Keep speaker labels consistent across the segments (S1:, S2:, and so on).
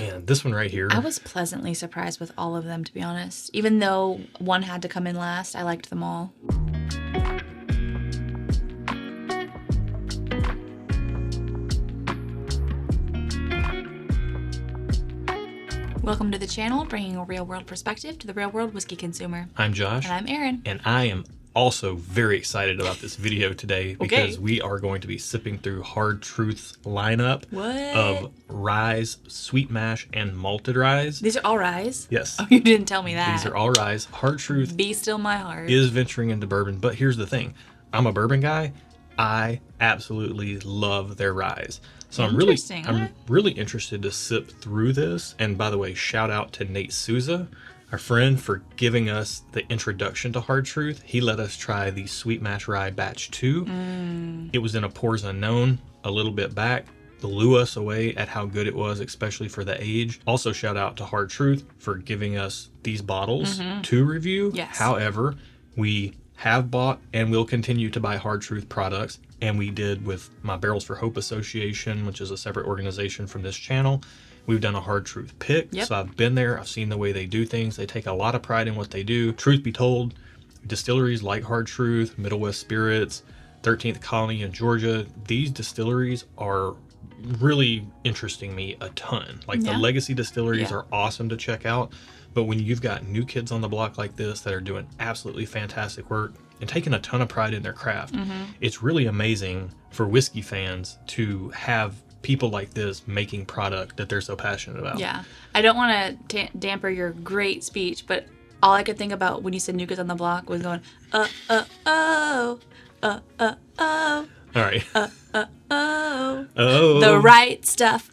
S1: Man, this one right here.
S2: I was pleasantly surprised with all of them, to be honest. Even though one had to come in last, I liked them all. Welcome to the channel, bringing a real-world perspective to the real-world whiskey consumer.
S1: I'm Josh.
S2: And I'm Erin.
S1: And I am also very excited about this video today because we are going to be sipping through Hard Truth's lineup of ryes, sweet mash, and malted ryes.
S2: These are all ryes?
S1: Yes.
S2: Oh, you didn't tell me that.
S1: These are all ryes. Hard Truth
S2: Be still my heart.
S1: is venturing into bourbon, but here's the thing. I'm a bourbon guy. I absolutely love their ryes. So I'm really interested to sip through this. And by the way, shout out to Nate Souza, our friend, for giving us the introduction to Hard Truth. He let us try the Sweet Mash Rye Batch 2. It was in a Pours Unknown a little bit back. Blew us away at how good it was, especially for the age. Also, shout out to Hard Truth for giving us these bottles to review.
S2: Yes.
S1: However, we have bought and will continue to buy Hard Truth products. And we did with my Barrels for Hope Association, which is a separate organization from this channel. We've done a Hard Truth pick.
S2: Yep.
S1: So I've been there. I've seen the way they do things. They take a lot of pride in what they do. Truth be told, distilleries like Hard Truth, Middle West Spirits, 13th Colony in Georgia, these distilleries are really interesting me a ton. Like the legacy distilleries are awesome to check out. But when you've got new kids on the block like this that are doing absolutely fantastic work and taking a ton of pride in their craft, it's really amazing for whiskey fans to have people like this making product that they're so passionate about.
S2: Yeah. I don't want to damper your great speech, but all I could think about when you said new kids on the block was going, oh.
S1: All right.
S2: Oh. The right stuff.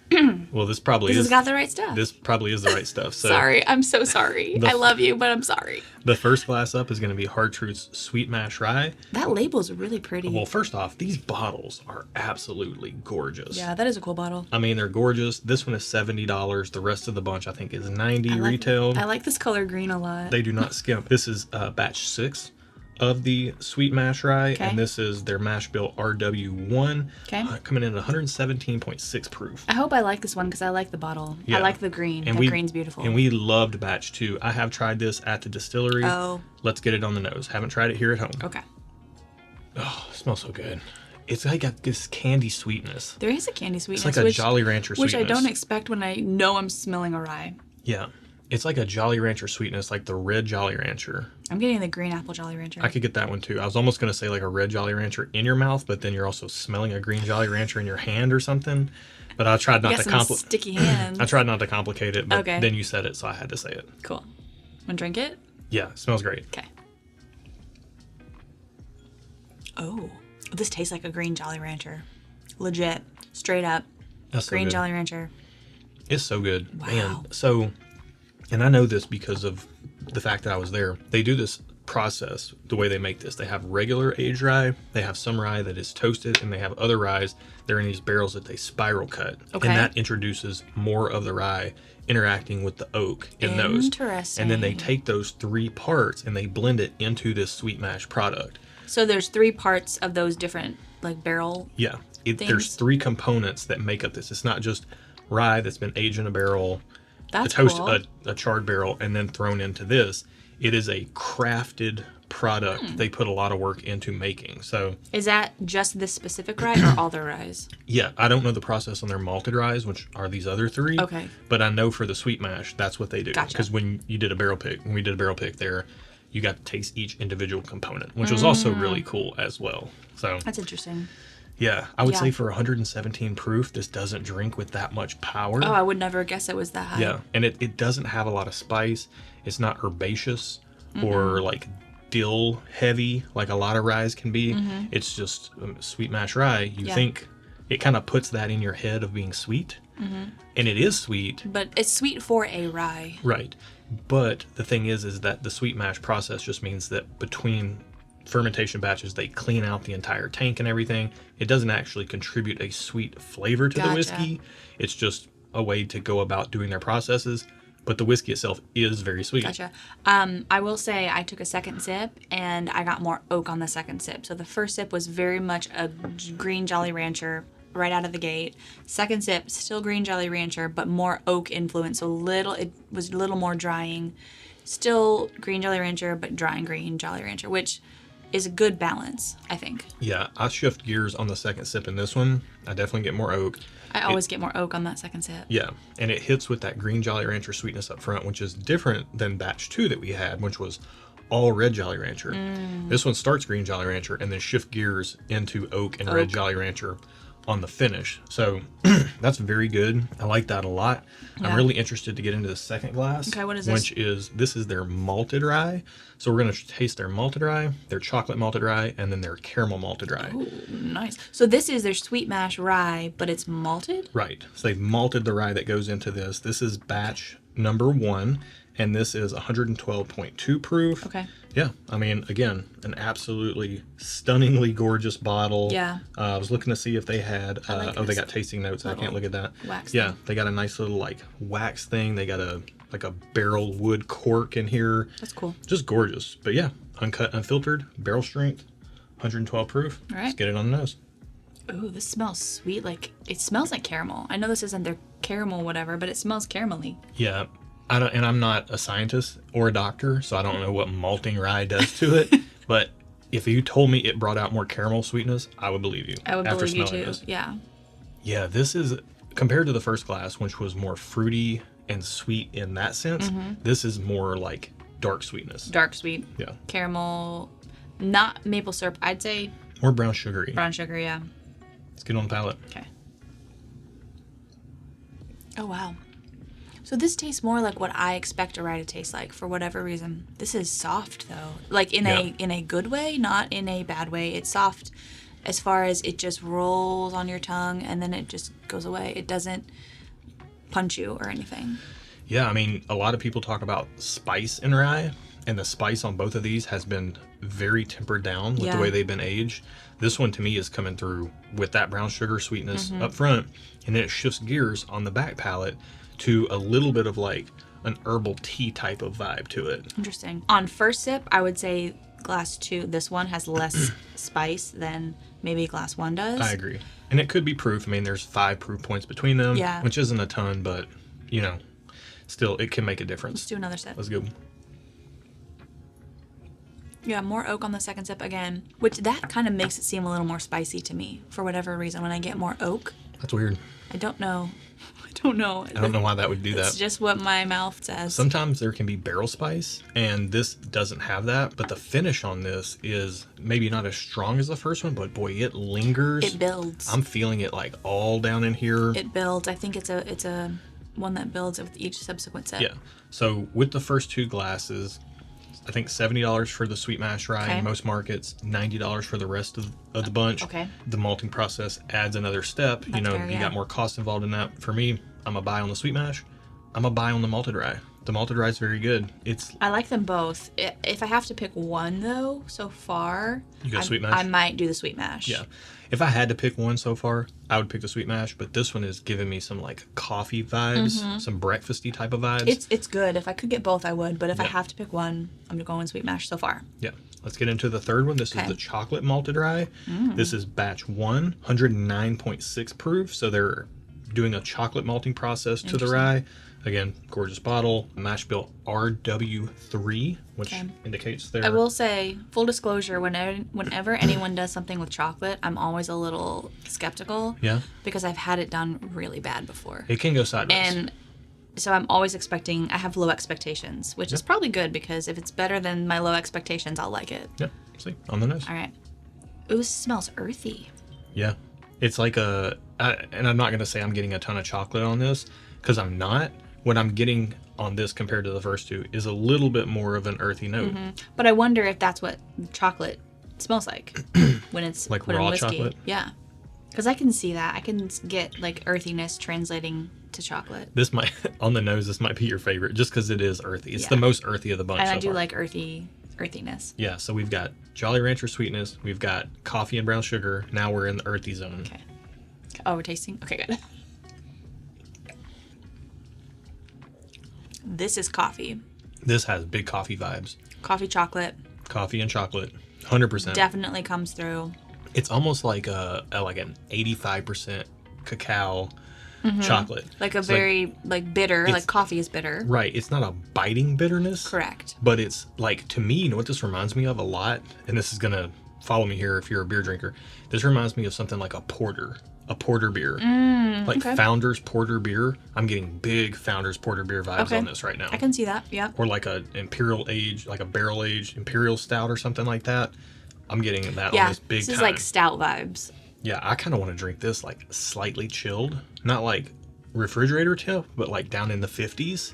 S1: Well, this probably
S2: This has got the right stuff.
S1: This probably is the right stuff. So
S2: sorry. I'm so sorry. I love you, but I'm sorry.
S1: The first glass up is going to be Hard Truth's Sweet Mash Rye.
S2: That label's really pretty.
S1: Well, first off, these bottles are absolutely gorgeous.
S2: Yeah, that is a cool bottle.
S1: I mean, they're gorgeous. This one is $70. The rest of the bunch, I think, is $90 retail.
S2: I like this color green a lot.
S1: They do not skimp. This is batch 6 of the Sweet Mash Rye, and this is their mash bill RW1, coming in at 117.6 proof.
S2: I hope I like this one because I like the bottle. I like the green.
S1: And
S2: the green's beautiful.
S1: And we loved batch 2. I have tried this at the distillery.
S2: Oh.
S1: Let's get it on the nose. Haven't tried it here at home.
S2: Okay.
S1: Oh, it smells so good. It's like got this candy sweetness.
S2: There is a candy sweetness.
S1: It's like a Jolly Rancher sweetness.
S2: Which I don't expect when I know I'm smelling a rye.
S1: Yeah. It's like a Jolly Rancher sweetness, like the red Jolly Rancher.
S2: I'm getting the green apple Jolly Rancher.
S1: I could get that one too. I was almost going to say like a red Jolly Rancher in your mouth, but then you're also smelling a green Jolly Rancher in your hand or something. But I tried not to complicate.
S2: Sticky hands.
S1: I tried not to complicate it, but then you said it, so I had to say it.
S2: Cool. Want to drink it?
S1: Yeah, it smells great.
S2: Okay. Oh, this tastes like a green Jolly Rancher. Legit. Straight up.
S1: That's
S2: green
S1: so good.
S2: Jolly Rancher.
S1: It's so good.
S2: Wow.
S1: Man, so, and I know this because of the fact that I was there. They do this process the way they make this. They have regular aged rye, they have some rye that is toasted, and they have other ryes. They're in these barrels that they spiral cut.
S2: Okay.
S1: And that introduces more of the rye interacting with the oak in those.
S2: Interesting.
S1: And then they take those 3 parts and they blend it into this sweet mash product.
S2: So there's 3 parts of those different like barrel.
S1: Yeah. There's 3 components that make up this. It's not just rye that's been aged in a barrel,
S2: That's
S1: cool. a charred barrel, and then thrown into this. It is a crafted product they put a lot of work into making. So
S2: is that just this specific rye or all their ryes?
S1: Yeah, I don't know the process on their malted ryes, which are these other 3.
S2: Okay.
S1: But I know for the sweet mash, that's what they do.
S2: Gotcha.
S1: Because when we did a barrel pick there, you got to taste each individual component, which was also really cool as well. So
S2: that's interesting.
S1: Yeah, I would say for 117 proof, this doesn't drink with that much power.
S2: Oh, I would never guess it was that high.
S1: Yeah, and it doesn't have a lot of spice. It's not herbaceous or like dill heavy like a lot of ryes can be. It's just sweet mash rye. You think it kind of puts that in your head of being sweet, and it is sweet.
S2: But it's sweet for a rye.
S1: Right, but the thing is that the sweet mash process just means that between fermentation batches, they clean out the entire tank and everything. It doesn't actually contribute a sweet flavor to the whiskey. It's just a way to go about doing their processes. But the whiskey itself is very sweet.
S2: Gotcha. I will say I took a second sip and I got more oak on the second sip. So the first sip was very much a green Jolly Rancher right out of the gate. Second sip, still green Jolly Rancher, but more oak influence. So it was a little more drying. Still green Jolly Rancher, but drying green Jolly Rancher, which is a good balance, I think.
S1: Yeah, I shift gears on the second sip in this one. I definitely get more oak.
S2: I always get more oak on that second sip.
S1: Yeah, and it hits with that green Jolly Rancher sweetness up front, which is different than batch 2 that we had, which was all red Jolly Rancher. This one starts green Jolly Rancher and then shift gears into oak and red Jolly Rancher on the finish. So that's very good. I like that a lot.
S2: Yeah.
S1: I'm really interested to get into the second glass.
S2: Okay, what is this?
S1: This is their Malted Rye. So we're going to taste their Malted Rye, their chocolate Malted Rye, and then their caramel Malted Rye.
S2: Ooh, nice. So this is their sweet mash rye, but it's malted?
S1: Right. So they've malted the rye that goes into this. This is batch number 1, and this is 112.2 proof.
S2: Okay.
S1: Yeah, I mean, again, an absolutely stunningly gorgeous bottle.
S2: Yeah.
S1: I was looking to see if they had.
S2: like
S1: They
S2: this
S1: got tasting notes. I can't look at that.
S2: wax
S1: Yeah,
S2: thing.
S1: they got a nice little like wax thing. They got a barrel wood cork in here.
S2: That's cool.
S1: Just gorgeous. But yeah, uncut, unfiltered, barrel strength, 112 proof.
S2: All right.
S1: Let's get it on the nose.
S2: Ooh, this smells sweet. Like, it smells like caramel. I know this isn't their caramel whatever, but it smells caramelly.
S1: Yeah, I'm not a scientist or a doctor, so I don't know what malting rye does to it. But if you told me it brought out more caramel sweetness, I would believe you.
S2: I would
S1: after
S2: believe you
S1: smelling
S2: too.
S1: this.
S2: Yeah.
S1: Yeah, this is compared to the first glass, which was more fruity and sweet in that sense. This is more like dark sweetness.
S2: Dark sweet.
S1: Yeah,
S2: Caramel, not maple syrup. I'd say
S1: more brown sugary.
S2: brown sugar, yeah.
S1: Let's get on the palate.
S2: Okay. Oh, wow. So this tastes more like what I expect a rye to taste like for whatever reason. This is soft though. Like in a good way, not in a bad way. It's soft as far as it just rolls on your tongue and then it just goes away. It doesn't punch you or anything.
S1: Yeah, I mean, a lot of people talk about spice in rye, and the spice on both of these has been very tempered down with the way they've been aged. This one to me is coming through with that brown sugar sweetness up front, and then it shifts gears on the back palate to a little bit of like an herbal tea type of vibe to it.
S2: Interesting. On first sip, I would say glass 2, this one has less spice than maybe glass 1 does.
S1: I agree. And it could be proof. I mean, there's 5 proof points between them,
S2: Yeah.
S1: which isn't a ton, but, you know, still, it can make a
S2: Let's
S1: difference.
S2: do another sip.
S1: Let's go.
S2: Yeah, more oak on the second sip again, which that kind of makes it seem a little more spicy to me for whatever reason. When I get more oak,
S1: That's weird.
S2: I don't know. I don't know
S1: why that would do
S2: It's
S1: that.
S2: just what my mouth says.
S1: Sometimes there can be barrel spice, and this doesn't have that, but the finish on this is maybe not as strong as the first one, but boy, it lingers.
S2: It builds.
S1: I'm feeling it like all down in here.
S2: It builds. I think it's a one that builds with each subsequent sip.
S1: Yeah. So with the first 2 glasses, I think $70 for the sweet mash rye
S2: Okay.
S1: in most markets, $90 for the rest of the bunch.
S2: Okay.
S1: The malting process adds another step.
S2: That's fair,
S1: you
S2: yeah.
S1: got more cost involved in that. For me, I'm a buy on the sweet mash. I'm a buy on the malted rye. The malted rye is very good.
S2: I like them both. If I have to pick one though, so far,
S1: You go sweet mash?
S2: I might do the sweet mash.
S1: Yeah. If I had to pick one so far, I would pick the sweet mash, but this one is giving me some like coffee vibes, some breakfasty type of vibes.
S2: It's good. If I could get both, I would. But if I
S1: Yeah.
S2: have to pick one, I'm going sweet mash so far.
S1: Yeah. Let's get into the third one. This
S2: Okay.
S1: is the chocolate malted rye. This is batch 1, 109.6 proof. So they're doing a chocolate malting process to the rye. Again, gorgeous bottle. Mash bill RW3, which
S2: Okay.
S1: indicates their...
S2: I will say, full disclosure, whenever anyone does something with chocolate, I'm always a little skeptical.
S1: Yeah.
S2: Because I've had it done really bad before.
S1: It can go sideways.
S2: And so I'm always I have low expectations, which is probably good because if it's better than my low expectations, I'll like it.
S1: Yeah. See, on the nose.
S2: All right. Ooh, this smells earthy.
S1: Yeah. It's like and I'm not going to say I'm getting a ton of chocolate on this because I'm not. What I'm getting on this compared to the first 2 is a little bit more of an earthy note.
S2: But I wonder if that's what chocolate smells like when it's
S1: Like
S2: put in
S1: raw
S2: whiskey.
S1: chocolate?
S2: Yeah. Because I can see that. I can get like earthiness translating to chocolate.
S1: This might, on the nose, this might be your favorite just because it is earthy. It's the
S2: Yeah.
S1: most earthy of the bunch
S2: And
S1: so
S2: I do
S1: far.
S2: like earthiness.
S1: Yeah, so we've got Jolly Rancher sweetness, we've got coffee and brown sugar. Now we're in the earthy zone.
S2: Okay. Oh, we're tasting? Okay, good. This is coffee.
S1: This has big coffee vibes.
S2: Coffee chocolate.
S1: Coffee and chocolate, 100%.
S2: Definitely comes through.
S1: It's almost like like an 85% cacao chocolate.
S2: Like a
S1: It's
S2: very like bitter,
S1: it's-
S2: like coffee is bitter.
S1: right. It's not a biting bitterness.
S2: Correct.
S1: But it's like, to me, you know what this reminds me of a lot? And this is going to follow me here if you're a beer drinker. This reminds me of something like a porter beer. Like
S2: okay.
S1: Founders Porter beer. I'm getting big Founders Porter beer vibes
S2: Okay.
S1: on this right now.
S2: I can see that. Yeah.
S1: Or like a imperial age, like a barrel aged imperial stout or something like that. I'm getting that on
S2: Yeah.
S1: this big
S2: This
S1: time.
S2: is like stout vibes.
S1: Yeah, I kind of want to drink this like slightly chilled, not like refrigerator temp, but like down in the 50s.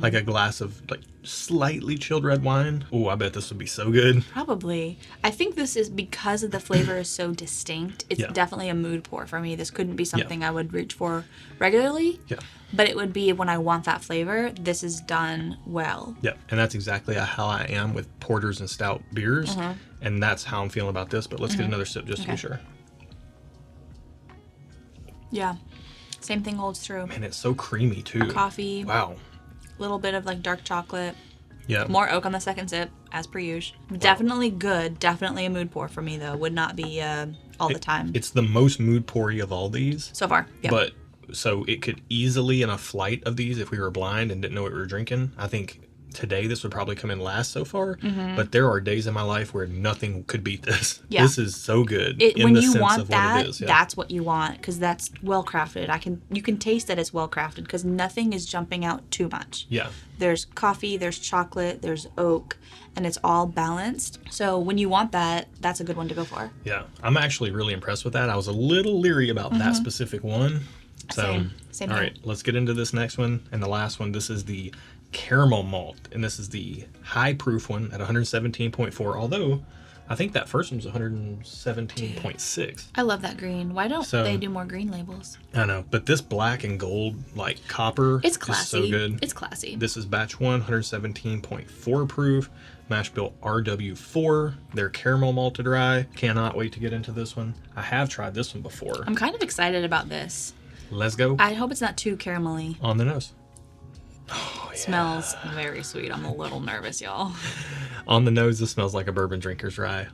S1: Like a glass of like slightly chilled red wine. Oh, I bet this would be so good.
S2: Probably. I think this is because of the flavor is so distinct. It's
S1: Yeah.
S2: definitely a mood pour for me. This couldn't be something I would reach for regularly.
S1: Yeah.
S2: But it would be when I want that flavor. This is done well.
S1: Yeah, and that's exactly how I am with porters and stout beers, and that's how I'm feeling about this. But let's get another sip just to be
S2: Okay.
S1: sure.
S2: Yeah. Same thing holds true.
S1: Man, it's so creamy too.
S2: Coffee,
S1: Wow.
S2: little bit of like dark chocolate,
S1: Yeah.
S2: more oak on the second sip, as per usual. Definitely good. Definitely a mood pour for me though. Would not be all the time.
S1: It's the most mood poury of all these.
S2: So far. Yep.
S1: But so it could easily, in a flight of these, if we were blind and didn't know what we were drinking, I think today this would probably come in last so far. But there are days in my life where nothing could beat this.
S2: Yeah.
S1: This is so good.
S2: When
S1: the
S2: you
S1: sense
S2: want
S1: of what
S2: that,
S1: it is. Yeah.
S2: that's what you want because that's well crafted. You can taste that it's well crafted because nothing is jumping out too much.
S1: Yeah.
S2: There's coffee, there's chocolate, there's oak, and it's all balanced. So when you want that, that's a good one to go for.
S1: Yeah. I'm actually really impressed with that. I was a little leery about that specific one. So,
S2: Same
S1: all
S2: here.
S1: right, let's get into this next one. And the last one, this is the caramel malt. And this is the high proof one at 117.4. Although, I think that first one was 117.6.
S2: I love that green. Why don't
S1: So-
S2: they do more green labels?
S1: I know. But this black and gold, like copper,
S2: It's
S1: is
S2: classy.
S1: so good.
S2: It's classy.
S1: This is batch 1, 117.4 proof. Mash bill RW4. Their caramel malted rye. Cannot wait to get into this one. I have tried this one before.
S2: I'm kind of excited about this.
S1: Let's go.
S2: I hope it's not too caramelly.
S1: On the nose. Oh, yeah.
S2: Smells very sweet. I'm a little nervous, y'all.
S1: On the nose, this smells like a bourbon drinker's rye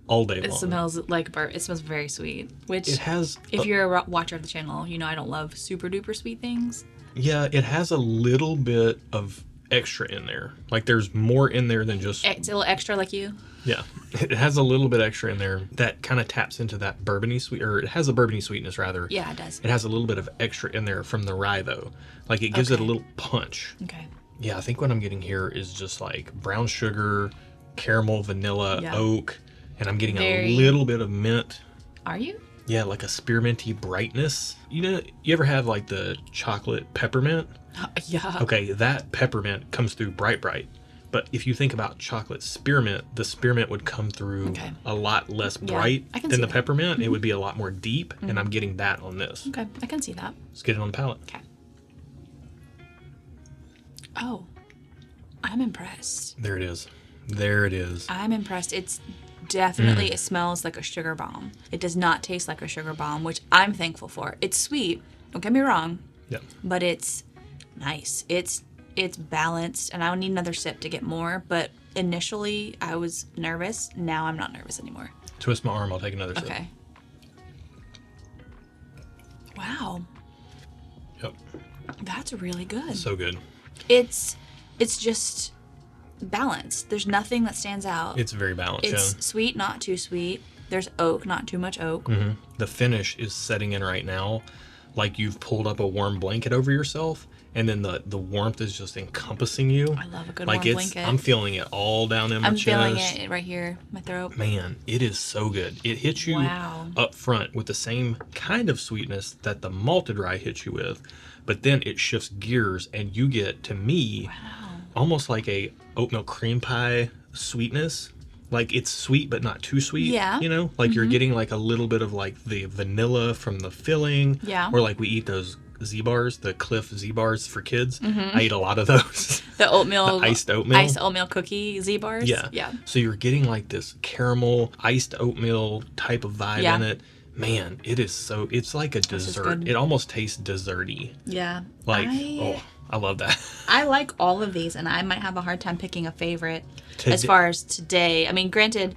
S1: all day
S2: It
S1: long.
S2: smells like it smells very sweet. Which,
S1: It has,
S2: if you're a watcher of the channel, you know I don't love super duper sweet things.
S1: yeah, it has a little bit of extra in there. Like there's more in there than just,
S2: It's a little extra like you.
S1: yeah. It has a little bit extra in there that kind of taps into that bourbony sweet, or it has a bourbony sweetness rather.
S2: Yeah, it does.
S1: It has a little bit of extra in there from the rye though. Like it gives it a
S2: Okay.
S1: little punch.
S2: Okay.
S1: Yeah, I think what I'm getting here is just like brown sugar, caramel, vanilla,
S2: Yeah.
S1: oak, and I'm getting a
S2: Very-
S1: little bit of mint.
S2: Are you?
S1: Yeah, like a spearminty brightness. You know, you ever have like the chocolate peppermint?
S2: Yeah.
S1: Okay, that peppermint comes through bright. But if you think about chocolate spearmint, the spearmint would come through
S2: Okay.
S1: a lot less
S2: Yeah,
S1: bright
S2: I can
S1: than
S2: see
S1: the
S2: that.
S1: peppermint. It would be a lot more deep, and I'm getting that on this.
S2: Okay, I can see that.
S1: Let's get it on the palate.
S2: Okay. Oh, I'm impressed.
S1: There it is. There it is.
S2: I'm impressed. It's definitely, it smells like a sugar bomb. It does not taste like a sugar bomb, which I'm thankful for. It's sweet, don't get me wrong,
S1: Yeah.
S2: but it's nice. It's balanced, and I would need another sip to get more, but initially I was nervous. Now I'm not nervous anymore.
S1: Twist my arm. I'll take another sip.
S2: Okay. Wow,
S1: Yep.
S2: that's really good.
S1: So good.
S2: It's just balanced. There's nothing that stands out.
S1: It's very balanced.
S2: It's sweet, not too sweet. There's oak, not too much oak.
S1: Yeah. The finish is setting in right now, like you've pulled up a warm blanket over yourself, and then the warmth is just encompassing you.
S2: I love a good
S1: Like
S2: warm blanket.
S1: I'm feeling it all down in my
S2: I'm
S1: chest.
S2: feeling it right here, my throat.
S1: Man, it is so good. It hits you
S2: Wow.
S1: up front with the same kind of sweetness that the malted rye hits you with, but then it shifts gears and you get, to me, almost like a oatmeal cream pie sweetness. Like it's sweet but not too sweet.
S2: Yeah.
S1: You know, like you're getting like a little bit of like the vanilla from the filling.
S2: Yeah.
S1: Or like we eat those Z-bars, the Cliff Z-bars for kids. I eat a lot of those.
S2: The oatmeal,
S1: The iced oatmeal.
S2: iced oatmeal cookie Z bars.
S1: Yeah.
S2: Yeah.
S1: So you're getting like this caramel iced oatmeal type of vibe
S2: Yeah.
S1: in it. Man, it is so, it's like a
S2: is
S1: dessert.
S2: good.
S1: It almost tastes desserty.
S2: Yeah.
S1: Like, I love that.
S2: I like all of these, and I might have a hard time picking a favorite
S1: Today-
S2: as far as today. I mean, granted,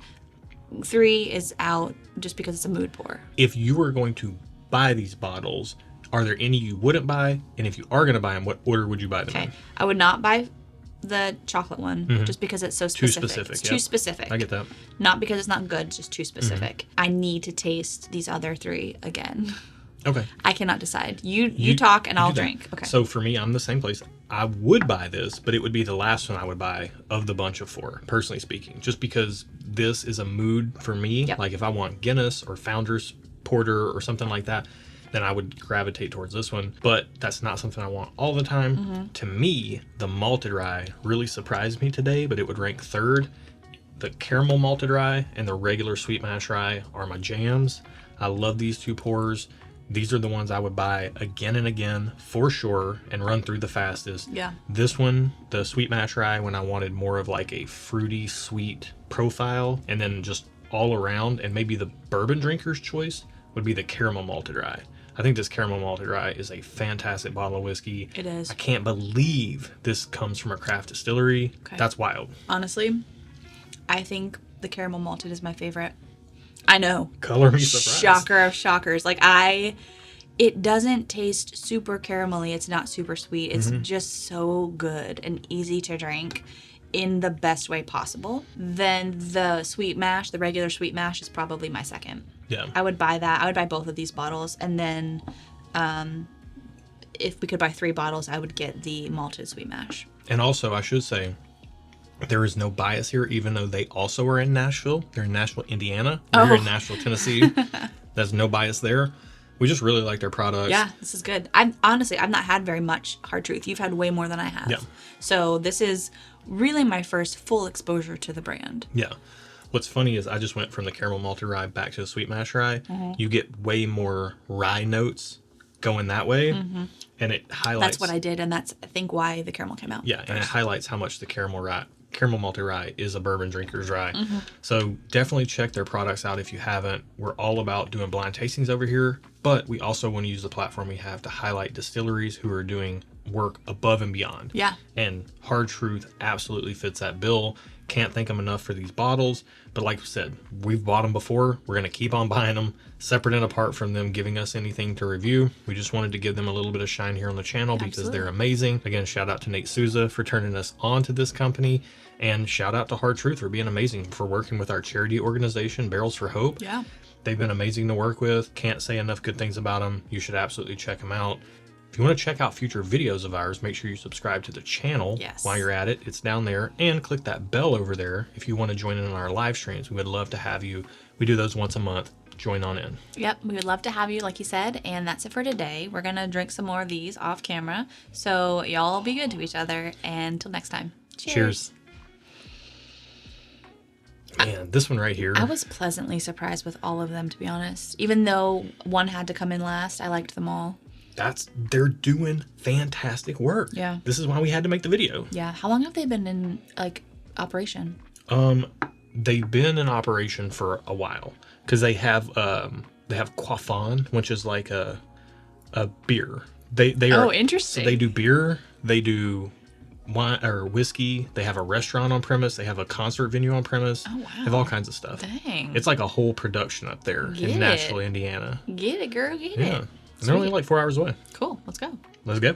S2: 3 is out just because it's a mood pour.
S1: If you were going to buy these bottles, are there any you wouldn't buy? And if you are going to buy them, what order would you buy them in?
S2: I would not buy the chocolate one just because it's so specific.
S1: Too specific.
S2: It's too specific.
S1: I get that.
S2: Not because it's not good, it's just too specific. I need to taste these other 3 again.
S1: Okay.
S2: I cannot decide. You talk and I'll drink. Okay.
S1: So for me, I'm the same place. I would buy this, but it would be the last one I would buy of the bunch of 4, personally speaking, just because this is a mood for me.
S2: Yep.
S1: Like if I want Guinness or Founder's Porter or something like that, then I would gravitate towards this one. But that's not something I want all the time. To me, the Malted Rye really surprised me today, but it would rank 3rd. The caramel Malted Rye and the regular sweet mash rye are my jams. I love these 2 pours. These are the ones I would buy again and again for sure and run through the fastest.
S2: Yeah.
S1: This one, the sweet mash rye, when I wanted more of like a fruity, sweet profile, and then just all around, and maybe the bourbon drinker's choice would be the caramel malted rye. I think this caramel malted rye is a fantastic bottle of whiskey.
S2: It is.
S1: I can't believe this comes from a craft distillery.
S2: Okay.
S1: That's wild.
S2: Honestly, I think the caramel malted is my favorite. I know.
S1: Color me surprised.
S2: Shocker of shockers. Like it doesn't taste super caramelly. It's not super sweet. It's just so good and easy to drink in the best way possible. Then the sweet mash, the regular sweet mash, is probably my second.
S1: Yeah.
S2: I would buy that. I would buy both of these bottles. And then if we could buy 3 bottles, I would get the malted sweet mash.
S1: And also, I should say, there is no bias here, even though they also are in Nashville. They're in Nashville, Indiana. We're in Nashville, Tennessee. There's no bias there. We just really like their products.
S2: Yeah, this is good. I've not had very much Hard Truth. You've had way more than I have.
S1: Yeah.
S2: So this is really my first full exposure to the brand.
S1: Yeah. What's funny is I just went from the caramel malted rye back to the sweet mash rye. You get way more rye notes going that way, and it highlights.
S2: That's what I did, and that's, I think, why the caramel came out.
S1: Yeah, and it highlights how much the caramel malted rye is a bourbon drinker's rye. So definitely check their products out if you haven't. We're all about doing blind tastings over here, but we also want to use the platform we have to highlight distilleries who are doing work above and beyond.
S2: Yeah.
S1: And Hard Truth absolutely fits that bill. Can't thank them enough for these bottles. But like we said, we've bought them before. We're going to keep on buying them, separate and apart from them giving us anything to review. We just wanted to give them a little bit of shine here on the channel because they're amazing. Again, shout out to Nate Souza for turning us on to this company. And shout out to Hard Truth for being amazing, for working with our charity organization, Barrels for Hope.
S2: Yeah.
S1: They've been amazing to work with. Can't say enough good things about them. You should absolutely check them out. If you want to check out future videos of ours, make sure you subscribe to the channel while you're at it. It's down there. And click that bell over there if you want to join in on our live streams. We would love to have you. We do those once a month. Join on in.
S2: Yep, we would love to have you, like you said. And that's it for today. We're going to drink some more of these off camera. So y'all be good to each other. And until next time. Cheers.
S1: Man, this one right here.
S2: I was pleasantly surprised with all of them, to be honest. Even though one had to come in last, I liked them all.
S1: They're doing fantastic work.
S2: Yeah.
S1: This is why we had to make the video.
S2: Yeah. How long have they been in operation?
S1: They've been in operation for a while because they have Quaffon, which is like a beer. They are
S2: interesting.
S1: So they do beer. They do wine or whiskey. They have a restaurant on premise. They have a concert venue on premise.
S2: Oh wow.
S1: They have all kinds of stuff.
S2: Dang.
S1: It's like a whole production up there in Nashville, Indiana.
S2: Get it, girl. Get
S1: Yeah.
S2: it.
S1: And they're only like 4 hours away.
S2: Cool. Let's go.
S1: Let's go.